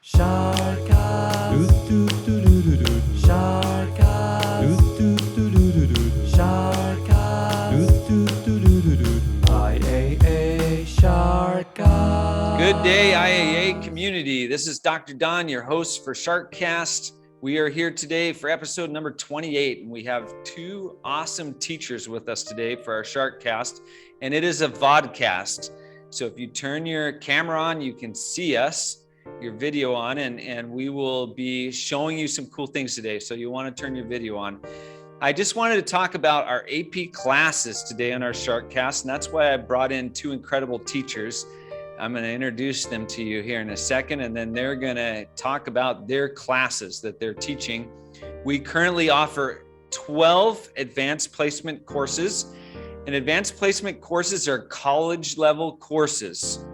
Sharkast. Sharkast. Sharkast. IAA Sharkast. Good day, IAA community. This is Dr. Don, your host for Sharkast. We are here today for episode number 28, and we have two awesome teachers with us today for our Sharkast, and it is a vodcast. So if you turn your camera on, you can see us, your video on, and we will be showing you some cool things today. So you want to turn your video on. I just wanted to talk about our AP classes today on our Sharkast, and that's why I brought in two incredible teachers. I'm going to introduce them to you here in a second, and then they're going to talk about their classes that they're teaching. We currently offer 12 advanced placement courses, and advanced placement courses are college level courses.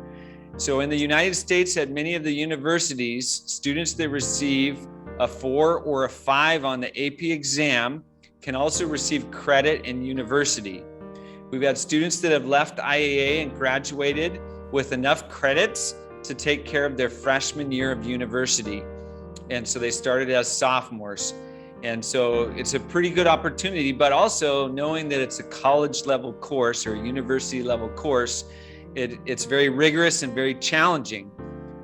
So in the United States, at many of the universities, students that receive a 4 or a 5 on the AP exam can also receive credit in university. We've had students that have left IAA and graduated with enough credits to take care of their freshman year of university. And so they started as sophomores. And so it's a pretty good opportunity, but also knowing that it's a college level course or university level course, it's very rigorous and very challenging.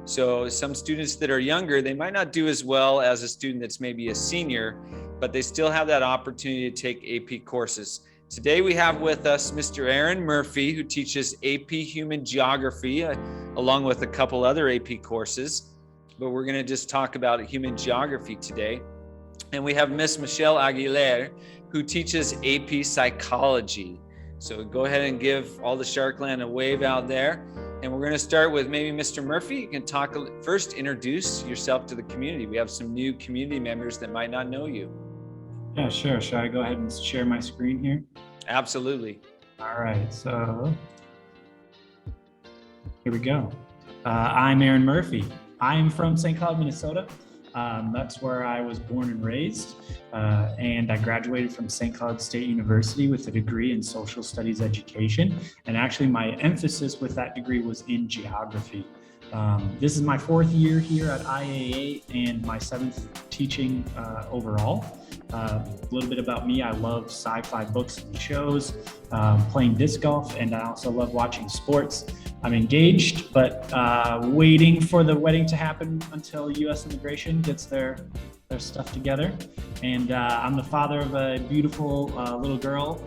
So some students that are younger, they might not do as well as a student that's maybe a senior, but they still have that opportunity to take AP courses. Today we have with us Mr. Aaron Murphy, who teaches AP Human Geography, along with a couple other AP courses, but we're gonna just talk about Human Geography today. And we have Ms. Aguilar, who teaches AP Psychology. So go ahead and give all the Sharkland a wave out there. And we're gonna start with maybe Mr. Murphy. You can talk first, introduce yourself to the community. We have some new community members that might not know you. Yeah, sure. Should I go ahead and share my screen here? Absolutely. All right, so here we go. I'm Aaron Murphy. I'm from St. Cloud, Minnesota. That's where I was born and raised, and I graduated from St. Cloud State University with a degree in social studies education. And actually my emphasis with that degree was in geography. This is my 4th year here at IAA and my 7th teaching overall. A little bit about me: I love sci-fi books and shows, playing disc golf, and I also love watching sports. I'm engaged, but waiting for the wedding to happen until U.S. immigration gets their stuff together. And I'm the father of a beautiful little girl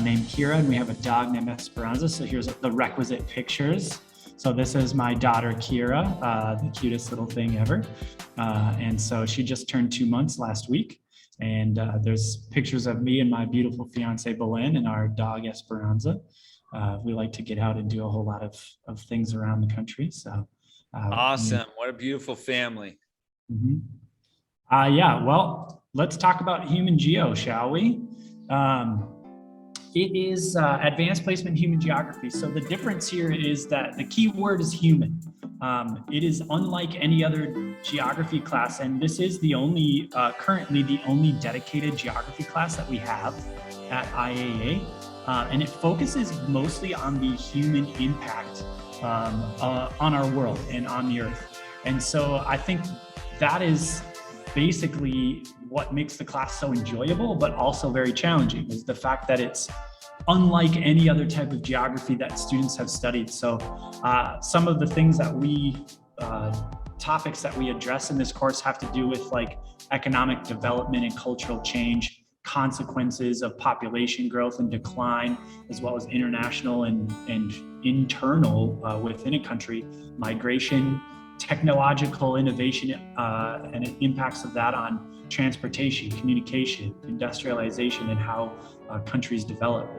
named Kira, and we have a dog named Esperanza. So here's the requisite pictures. So this is my daughter, Kira, the cutest little thing ever. And so she just turned 2 months last week. And there's pictures of me and my beautiful fiance, Belen, and our dog, Esperanza. We like to get out and do a whole lot of things around the country. So awesome. What a beautiful family. Mm-hmm. Yeah, well, let's talk about Human Geo, shall we? It is advanced placement human geography. So the difference here is that the key word is human. It is unlike any other geography class, and this is the only, currently the only dedicated geography class that we have at IAA. And it focuses mostly on the human impact on our world and on the earth. And so I think that is basically what makes the class so enjoyable, but also very challenging, is the fact that it's unlike any other type of geography that students have studied. So some of the things that topics that we address in this course have to do with like economic development and cultural change, consequences of population growth and decline, as well as international and internal within a country, migration, technological innovation, and impacts of that on transportation, communication, industrialization, and how countries develop.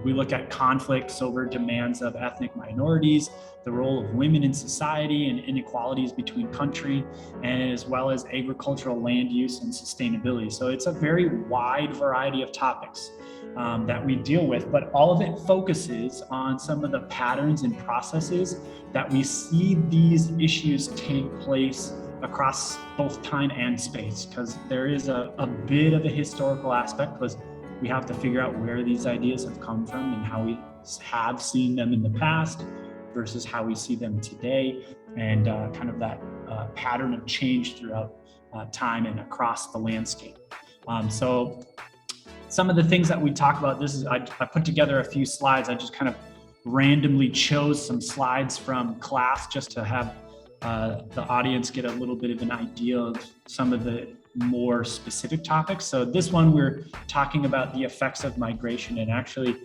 We look at conflicts over demands of ethnic minorities, the role of women in society, and inequalities between country, and as well as agricultural land use and sustainability. So it's a very wide variety of topics that we deal with, but all of it focuses on some of the patterns and processes that we see these issues take place across both time and space, because there is a bit of a historical aspect, because we have to figure out where these ideas have come from and how we have seen them in the past versus how we see them today, and kind of that pattern of change throughout time and across the landscape. So some of the things that we talk about, I put together a few slides. I just kind of randomly chose some slides from class just to have the audience get a little bit of an idea of some of the more specific topics. So this one, we're talking about the effects of migration, and actually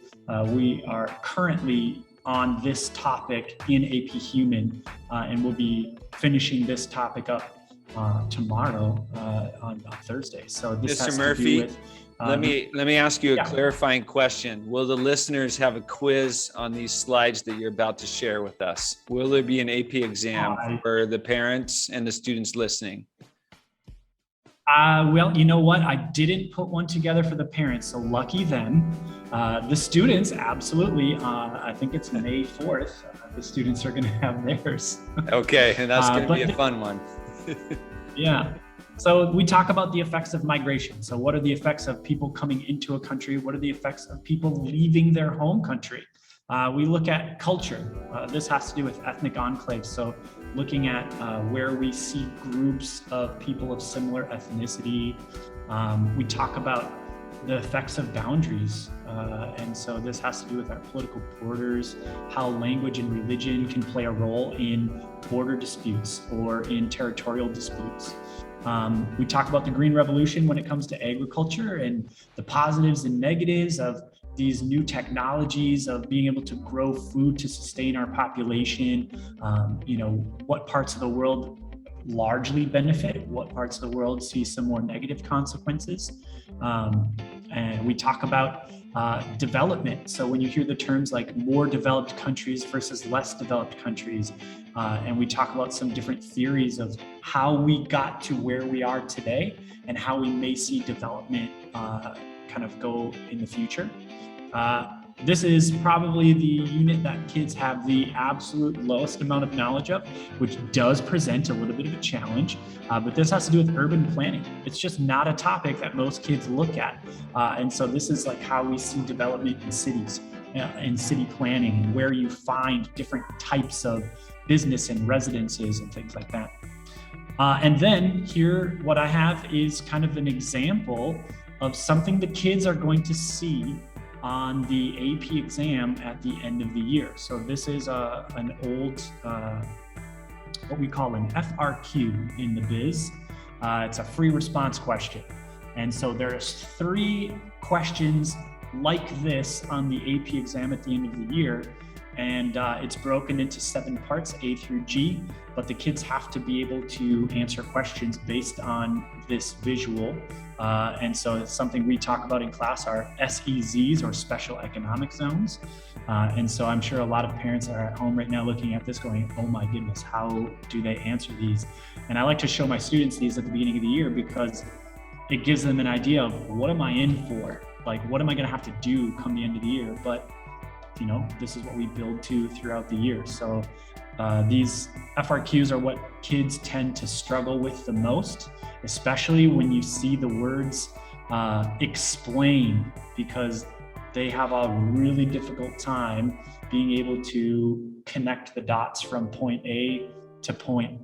we are currently on this topic in AP Human, and we'll be finishing this topic up tomorrow on Thursday. So this Mr. has Murphy, to do with, let me ask you a yeah. clarifying question. Will the listeners have a quiz on these slides that you're about to share with us? Will there be an AP exam for the parents and the students listening? Well, you know what? I didn't put one together for the parents, so lucky them. The students, absolutely. I think it's May 4th. The students are going to have theirs. Okay, and that's going to be a fun one. Yeah. So we talk about the effects of migration. So what are the effects of people coming into a country? What are the effects of people leaving their home country? We look at culture. This has to do with ethnic enclaves. So looking at where we see groups of people of similar ethnicity. We talk about the effects of boundaries. And so this has to do with our political borders, how language and religion can play a role in border disputes or in territorial disputes. We talk about the Green Revolution when it comes to agriculture and the positives and negatives of these new technologies of being able to grow food to sustain our population. What parts of the world largely benefit, what parts of the world see some more negative consequences. And we talk about development. So when you hear the terms like more developed countries versus less developed countries, and we talk about some different theories of how we got to where we are today and how we may see development kind of go in the future. This is probably the unit that kids have the absolute lowest amount of knowledge of, which does present a little bit of a challenge, but this has to do with urban planning. It's just not a topic that most kids look at. And so this is like how we see development in cities, in city planning, and where you find different types of business and residences and things like that. And then here, what I have is kind of an example of something the kids are going to see on the AP exam at the end of the year. So this is an old, what we call an FRQ in the biz. It's a free response question. And so there's 3 questions like this on the AP exam at the end of the year. And it's broken into 7 parts, A through G, but the kids have to be able to answer questions based on this visual. And so it's something we talk about in class, our SEZs, or special economic zones. And so I'm sure a lot of parents are at home right now looking at this going, oh my goodness, how do they answer these? And I like to show my students these at the beginning of the year because it gives them an idea of what am I in for? Like, what am I gonna have to do come the end of the year? But this is what we build to throughout the year. So these FRQs are what kids tend to struggle with the most, especially when you see the words explain, because they have a really difficult time being able to connect the dots from point A to point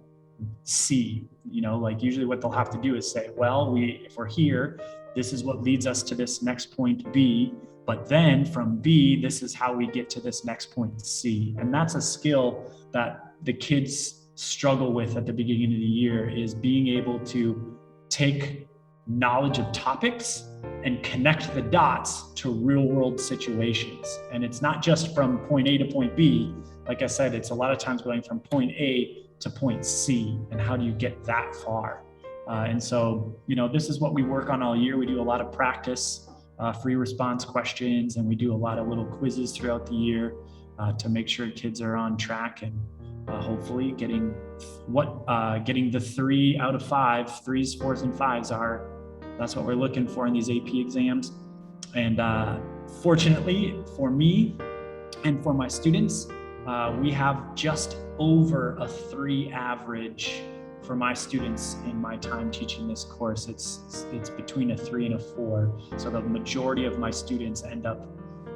C. Like usually what they'll have to do is say, well, if we're here, this is what leads us to this next point B. But then from B, this is how we get to this next point C. And that's a skill that the kids struggle with at the beginning of the year, is being able to take knowledge of topics and connect the dots to real world situations. And it's not just from point A to point B. Like I said, it's a lot of times going from point A to point C, and how do you get that far? And so, this is what we work on all year. We do a lot of practice, free response questions, and we do a lot of little quizzes throughout the year to make sure kids are on track and hopefully getting the 3 out of 5, 3s, 4s, and 5s that's what we're looking for in these AP exams. And fortunately for me and for my students, we have just over a 3 average for my students in my time teaching this course. It's between a 3 and a 4. So the majority of my students end up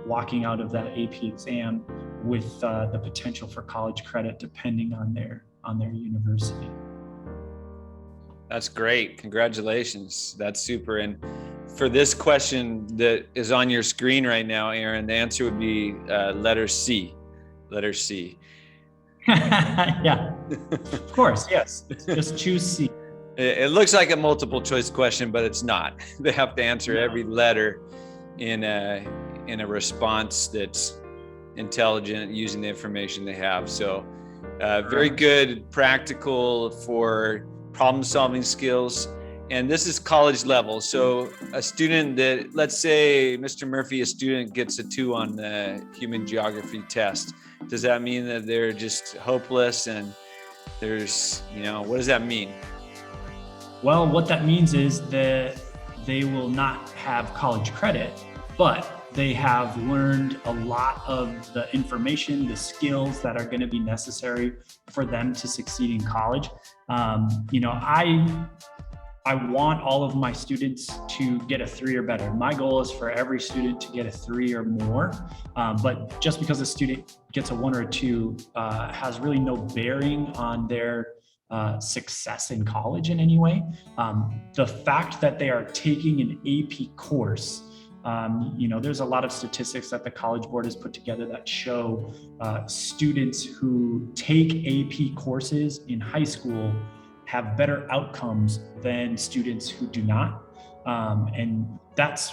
walking out of that AP exam with the potential for college credit, depending on their university. That's great. Congratulations. That's super. And for this question that is on your screen right now, Aaron, the answer would be letter C. Letter C. Yeah, of course, yes. Just choose C. It looks like a multiple choice question, but it's not. They have to answer every letter in a response that's intelligent using the information they have. So very good, practical for problem solving skills. And this is college level. So a student that, let's say Mr. Murphy, a student gets a 2 on the human geography test. Does that mean that they're just hopeless and there's, what does that mean? Well, what that means is that they will not have college credit, but they have learned a lot of the information, the skills that are going to be necessary for them to succeed in college. I want all of my students to get a 3 or better. My goal is for every student to get a 3 or more. But just because a student gets a 1 or a 2 has really no bearing on their success in college in any way. The fact that they are taking an AP course, there's a lot of statistics that the College Board has put together that show students who take AP courses in high school have better outcomes than students who do not. And that's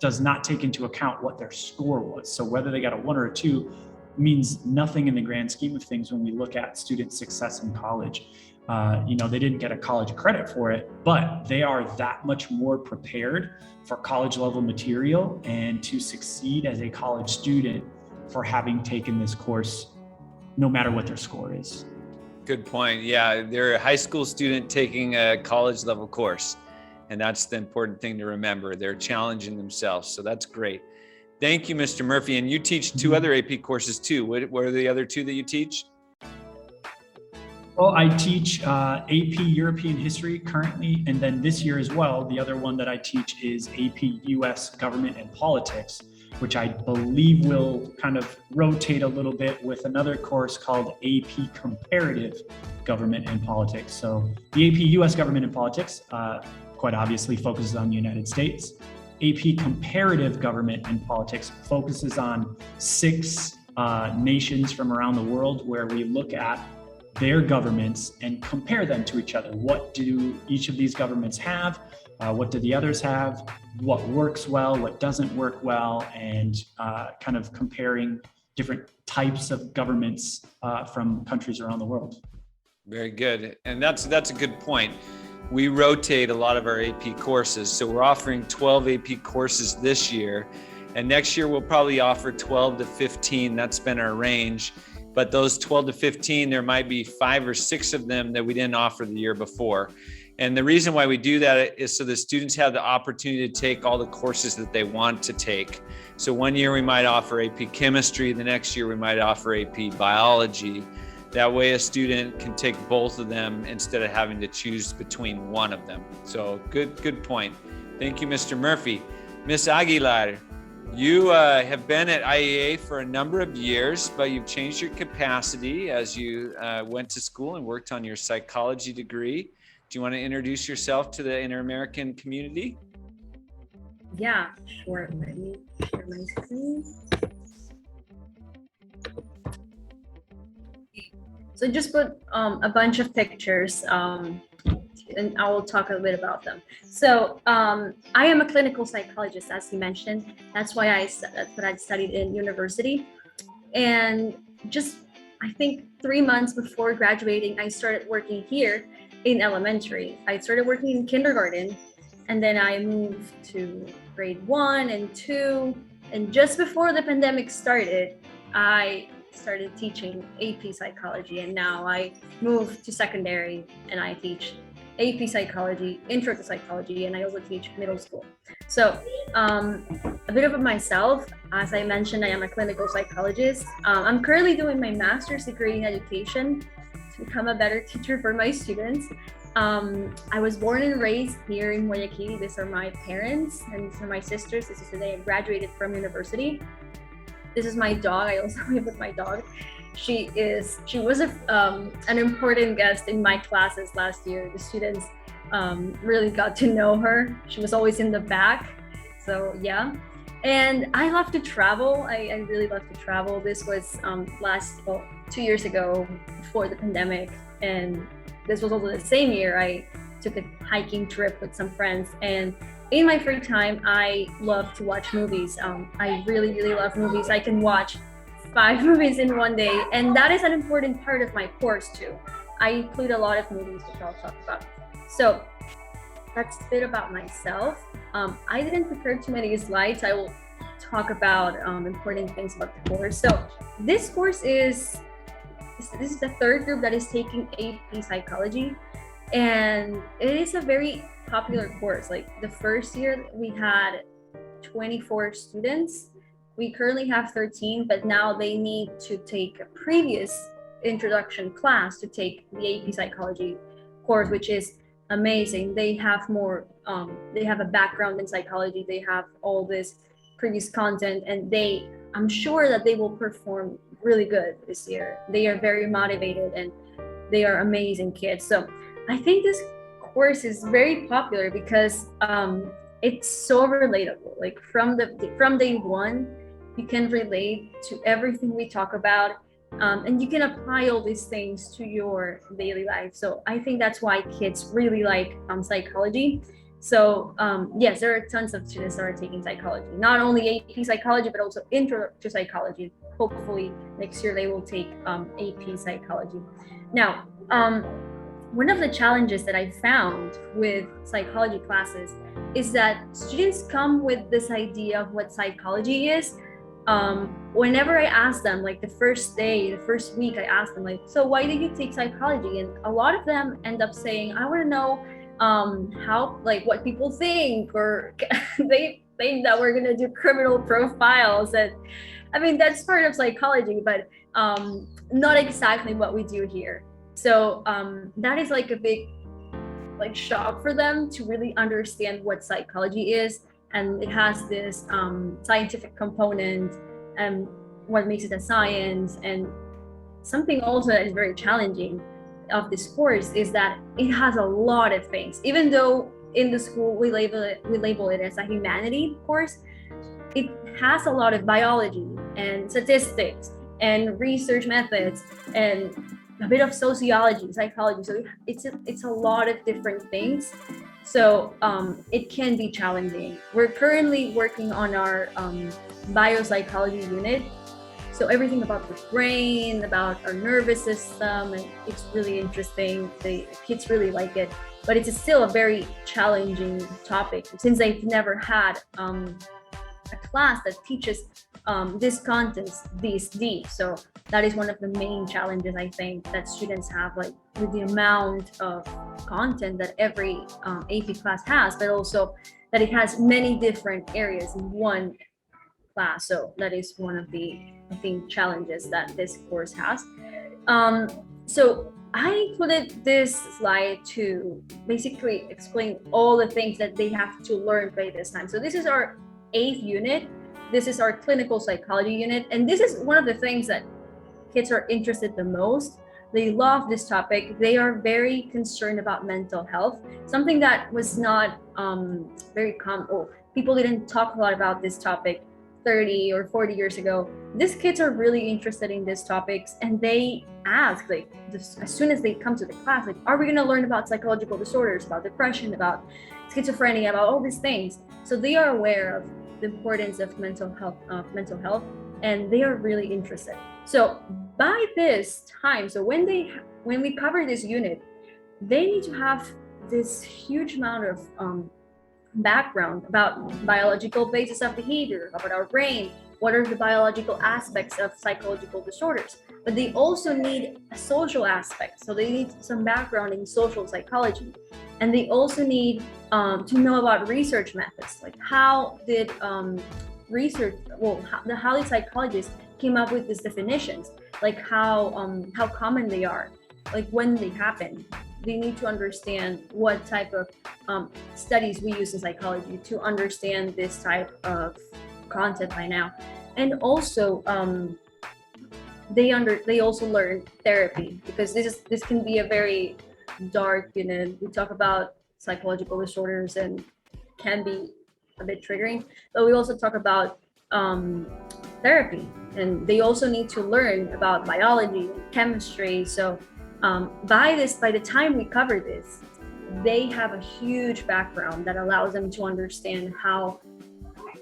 does not take into account what their score was. So whether they got a 1 or a 2 means nothing in the grand scheme of things when we look at student success in college. They didn't get a college credit for it, but they are that much more prepared for college level material and to succeed as a college student for having taken this course, no matter what their score is. Good point. Yeah, they're a high school student taking a college level course. And that's the important thing to remember. They're challenging themselves. So that's great. Thank you, Mr. Murphy. And you teach 2 other AP courses too. What are the other 2 that you teach? Well, I teach AP European History currently, and then this year as well, the other one that I teach is AP US Government and Politics, which I believe will kind of rotate a little bit with another course called AP Comparative Government and Politics. So the AP US Government and Politics quite obviously focuses on the United States. AP Comparative Government and Politics focuses on 6 nations from around the world where we look at their governments and compare them to each other. What do each of these governments have? What do the others have? What works well? What doesn't work well? And kind of comparing different types of governments from countries around the world. Very good. And that's a good point. We rotate a lot of our AP courses. So we're offering 12 AP courses this year. And next year, we'll probably offer 12 to 15. That's been our range. But those 12 to 15, there might be 5 or 6 of them that we didn't offer the year before. And the reason why we do that is so the students have the opportunity to take all the courses that they want to take. So one year we might offer AP Chemistry, the next year we might offer AP Biology. That way a student can take both of them instead of having to choose between one of them. So good point. Thank you, Mr. Murphy. Ms. Aguilar, you have been at IAA for a number of years, but you've changed your capacity as you went to school and worked on your psychology degree. Do you want to introduce yourself to the Inter-American community? Yeah, sure. Let me share my screen. So just put a bunch of pictures and I will talk a little bit about them. So I am a clinical psychologist, as you mentioned. That's what I studied in university. And just, I think 3 months before graduating, I started working here in elementary. I started working in kindergarten, and then I moved to grade 1 and 2. And just before the pandemic started, I started teaching AP psychology, and now I moved to secondary and I teach AP psychology, intro to psychology, and I also teach middle school. So a bit of myself, as I mentioned, I am a clinical psychologist. I'm currently doing my master's degree in education to become a better teacher for my students. I was born and raised here in Guayaquil. These are my parents and these are my sisters. This is the day I graduated from university. This is my dog. I also live with my dog. She was an important guest in my classes last year. The students really got to know her. She was always in the back. So yeah. And I love to travel. I really love to travel. This was well, 2 years ago before the pandemic. And this was also the same year I took a hiking trip with some friends. And in my free time, I love to watch movies. I really, really love movies. I can watch 5 movies in one day. And that is an important part of my course too. I include a lot of movies, which I'll talk about. So that's a bit about myself. I didn't prepare too many slides. I will talk about important things about the course. So this course this is the third group that is taking AP Psychology, and it is a very popular course. Like the first year we had 24 students. We currently have 13, but now they need to take a previous introduction class to take the AP Psychology course, which is amazing. They have more, they have a background in psychology. They have all this previous content, and I'm sure that they will perform really good this year. They are very motivated and they are amazing kids. So I think this course is very popular because it's so relatable. Like from day one, you can relate to everything we talk about. And you can apply all these things to your daily life. So I think that's why kids really like psychology. So yes, there are tons of students that are taking psychology, not only AP Psychology, but also Intro to Psychology. Hopefully next year they will take AP Psychology. Now, one of the challenges that I found with psychology classes is that students come with this idea of what psychology is. Whenever I ask them, like the first week, I asked them, like, so why did you take psychology? And a lot of them end up saying, I want to know how, like, what people think, or they think that we're going to do criminal profiles. And I mean, that's part of psychology, but not exactly what we do here. So that is like a big shock for them to really understand what psychology is. And it has this scientific component, and what makes it a science. And something also that is very challenging of this course is that it has a lot of things. Even though in the school we label it as a humanity course, it has a lot of biology and statistics and research methods and a bit of sociology, psychology. So it's a lot of different things. So it can be challenging. We're currently working on our biopsychology unit. So everything about the brain, about our nervous system, and it's really interesting. The kids really like it, but it's still a very challenging topic since they've never had a class that teaches this contents this deep. So that is one of the main challenges I think that students have, like with the amount of content that every AP class has, but also that it has many different areas in one class. So that is one of the, I think, challenges that this course has. So I included this slide to basically explain all the things that they have to learn by this time. So this is our 8th unit. This is our clinical psychology unit. And this is one of the things that kids are interested the most. They love this topic. They are very concerned about mental health, something that was not very common. People didn't talk a lot about this topic 30 or 40 years ago. These kids are really interested in these topics, and they ask, like, as soon as they come to the class, like, are we going to learn about psychological disorders, about depression, about schizophrenia, about all these things? So they are aware of the importance of mental health, and they are really interested. So by this time, so when we cover this unit, they need to have this huge amount of background about biological basis of behavior, about our brain, what are the biological aspects of psychological disorders. But they also need a social aspect, so they need some background in social psychology. And they also need to know about research methods, like how did how the psychologists came up with these definitions, like how common they are, like when they happen. They need to understand what type of studies we use in psychology to understand this type of content by now. And also they also learn therapy, because this can be a very dark, we talk about psychological disorders and can be a bit triggering. But we also talk about therapy, and they also need to learn about biology and chemistry. So by the time we cover this, they have a huge background that allows them to understand how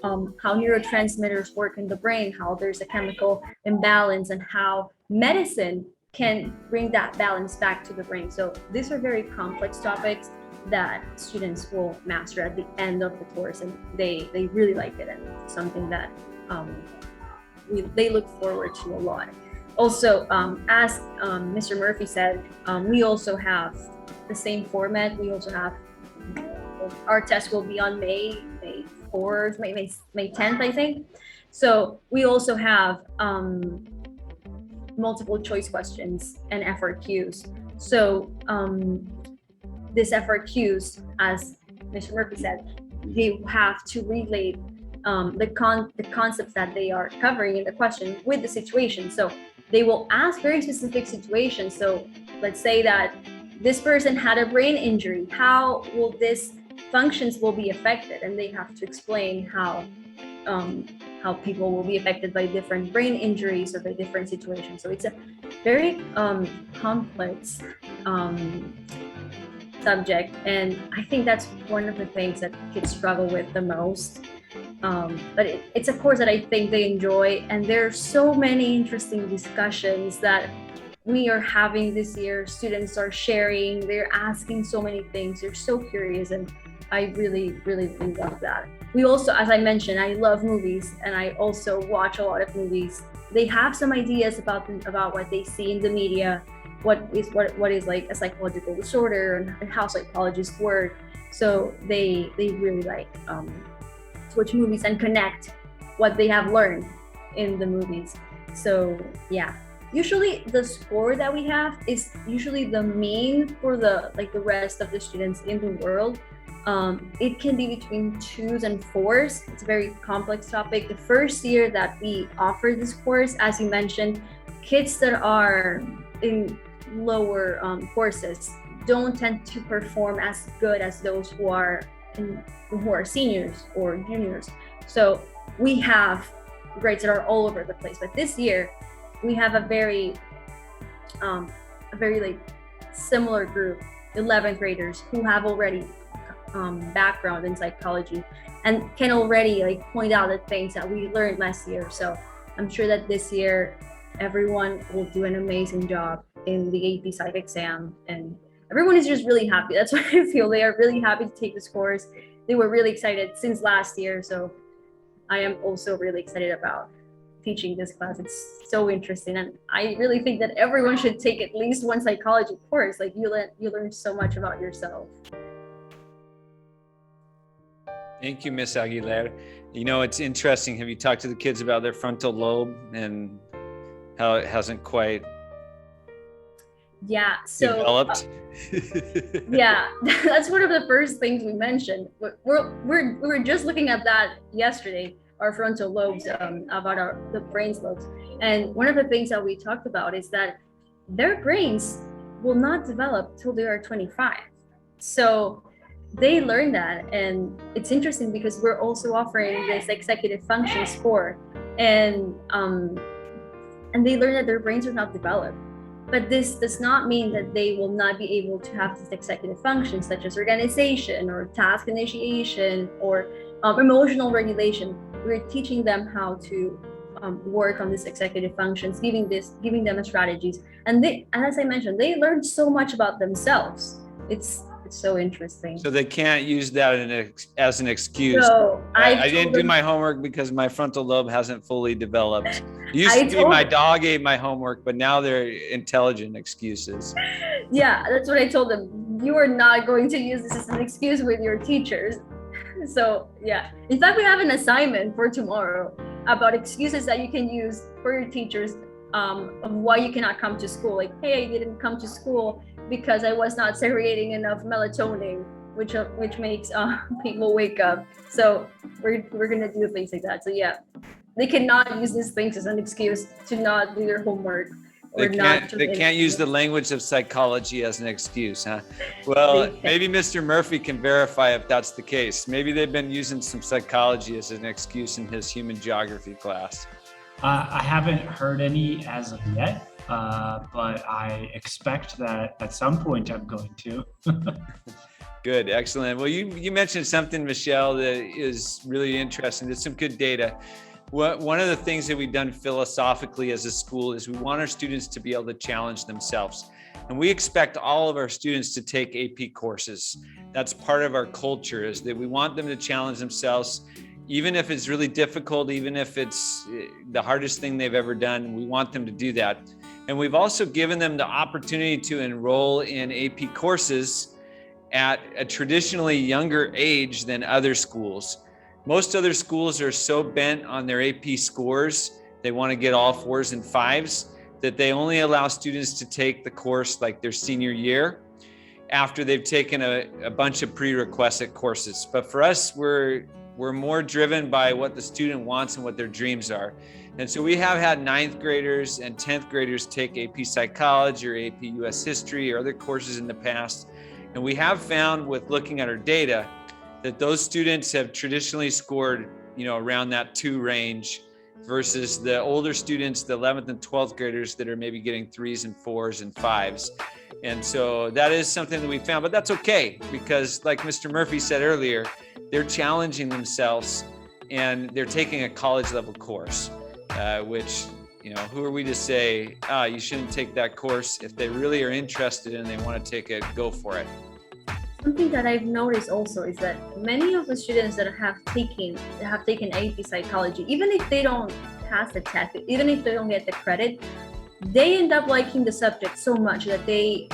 neurotransmitters work in the brain, how there's a chemical imbalance, and how medicine can bring that balance back to the brain. So these are very complex topics that students will master at the end of the course, and they really like it, and it's something that they look forward to a lot. Also, as Mr. Murphy said, we also have the same format. We also have our test will be on May 4th, May 10th, I think. So we also have multiple choice questions and FRQs. So this FRQs, as Mr. Murphy said, they have to relate the concepts that they are covering in the question with the situation. So they will ask very specific situations. So let's say that this person had a brain injury. How will this functions will be affected? And they have to explain how people will be affected by different brain injuries or by different situations. So it's a very complex subject, and I think that's one of the things that kids struggle with the most. But it's a course that I think they enjoy, and there are so many interesting discussions that we are having this year. Students are sharing, they're asking so many things, they're so curious, and I really love that. We also, as I mentioned, I love movies, and I also watch a lot of movies. They have some ideas about what they see in the media, what is like a psychological disorder and how psychologists work. So they really like to watch movies and connect what they have learned in the movies. So yeah, usually the score that we have is usually the mean for the rest of the students in the world. It can be between 2s and 4s. It's a very complex topic. The first year that we offer this course, as you mentioned, kids that are in lower courses don't tend to perform as good as those who are seniors or juniors. So we have grades that are all over the place. But this year we have a very like similar group, 11th graders who have already background in psychology and can already like point out the things that we learned last year. So I'm sure that this year everyone will do an amazing job in the AP Psych exam, and everyone is just really happy. That's what I feel. They are really happy to take this course. They were really excited since last year, so I am also really excited about teaching this class. It's so interesting, and I really think that everyone should take at least one psychology course. Like you learn so much about yourself. Thank you, Ms. Aguilar. You know, it's interesting. Have you talked to the kids about their frontal lobe and how it hasn't quite developed? Yeah, that's one of the first things we mentioned. We were just looking at that yesterday, our frontal lobes, about the brain's lobes. And one of the things that we talked about is that their brains will not develop till they are 25. So they learn that, and it's interesting because we're also offering this executive function score, and they learn that their brains are not developed. But this does not mean that they will not be able to have these executive functions such as organization or task initiation or emotional regulation. We're teaching them how to work on these executive functions, giving them strategies. And as I mentioned, they learn so much about themselves. It's so interesting. So they can't use that as an excuse. So I didn't do my homework because my frontal lobe hasn't fully developed. It used to be my dog ate my homework, but now they're intelligent excuses. Yeah, that's what I told them. You are not going to use this as an excuse with your teachers. So yeah, in fact, we have an assignment for tomorrow about excuses that you can use for your teachers of why you cannot come to school. Like, hey, I didn't come to school because I was not segregating enough melatonin, which makes people wake up. So we're gonna do things like that. So yeah, they cannot use these things as an excuse to not do their homework. They can't use the language of psychology as an excuse, huh? Well, maybe Mr. Murphy can verify if that's the case. Maybe they've been using some psychology as an excuse in his human geography class. I haven't heard any as of yet, but I expect that at some point I'm going to. Good, excellent. Well, you mentioned something, Michelle, that is really interesting. There's some good data. One of the things that we've done philosophically as a school is we want our students to be able to challenge themselves. And we expect all of our students to take AP courses. That's part of our culture, is that we want them to challenge themselves, even if it's really difficult, even if it's the hardest thing they've ever done. We want them to do that. And we've also given them the opportunity to enroll in AP courses at a traditionally younger age than other schools. Most other schools are so bent on their AP scores, they want to get all 4s and 5s, that they only allow students to take the course like their senior year after they've taken a bunch of prerequisite courses. But for us, we're more driven by what the student wants and what their dreams are. And so we have had 9th graders and 10th graders take AP Psychology or AP US History or other courses in the past. And we have found, with looking at our data, that those students have traditionally scored, around that 2 range, versus the older students, the 11th and 12th graders, that are maybe getting 3s and 4s and 5s. And so that is something that we found, but that's okay, because like Mr. Murphy said earlier, they're challenging themselves and they're taking a college level course, which, who are we to say, you shouldn't take that course? If they really are interested and they want to take it, go for it. Something that I've noticed also is that many of the students that have taken AP Psychology, even if they don't pass the test, even if they don't get the credit, they end up liking the subject so much that they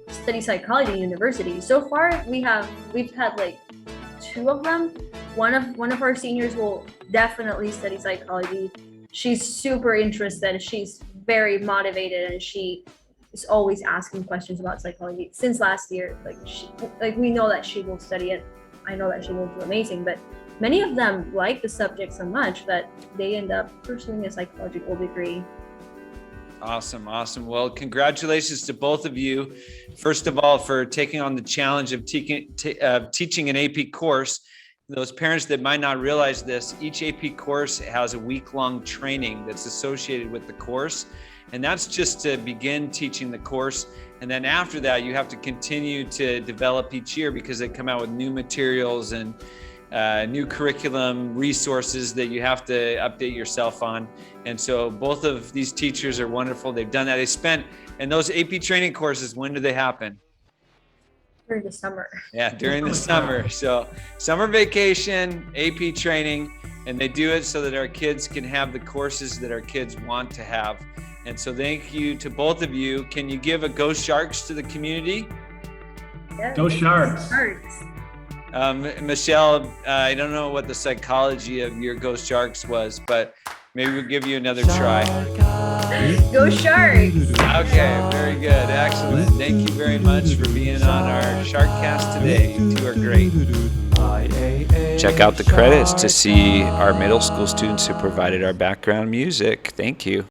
study psychology in university. So far, we've had like 2 of them. One of our seniors will definitely study psychology. She's super interested. She's very motivated, and she is always asking questions about psychology since last year. We know that she will study it. I know that she will do amazing, but many of them like the subject so much that they end up pursuing a psychological degree. Awesome. Well, congratulations to both of you. First of all, for taking on the challenge of teaching an AP course. Those parents that might not realize this, each AP course has a week-long training that's associated with the course. And that's just to begin teaching the course. And then after that, you have to continue to develop each year, because they come out with new materials and new curriculum resources that you have to update yourself on. And so both of these teachers are wonderful. They've done that. And those AP training courses, when do they happen? During the summer. Yeah, during the summer. So summer vacation, AP training, and they do it so that our kids can have the courses that our kids want to have. And so thank you to both of you. Can you give a Go Sharks to the community? Yes. Go Sharks. Michelle, I don't know what the psychology of your Go Sharks was, but maybe we'll give you another try. Go Sharks! Okay, very good. Excellent. Thank you very much for being on our Sharkast today. You 2 are great. IAA Check out the credits to see our middle school students who provided our background music. Thank you.